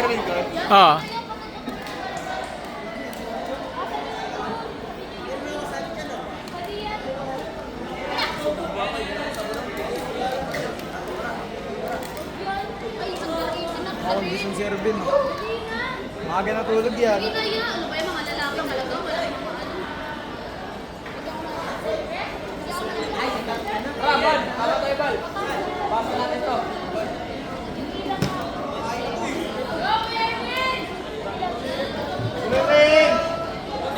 Oo. Ako gising si Ervin. Maaga natulog yan. Ano ba yung mga lalaki talaga? Wala yung mga Bal! Palo tayo, Bal! Pasa natin to.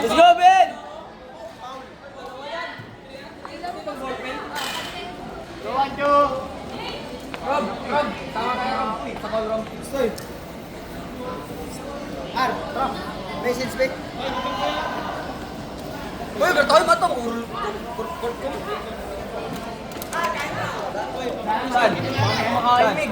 Let's go, Ben! Rob! Tama kayo, Rob. Sakal, Rob. Stoy. Ar, Rob. Message back. Uy, bertahoy ba ito? Saan? Makaimig.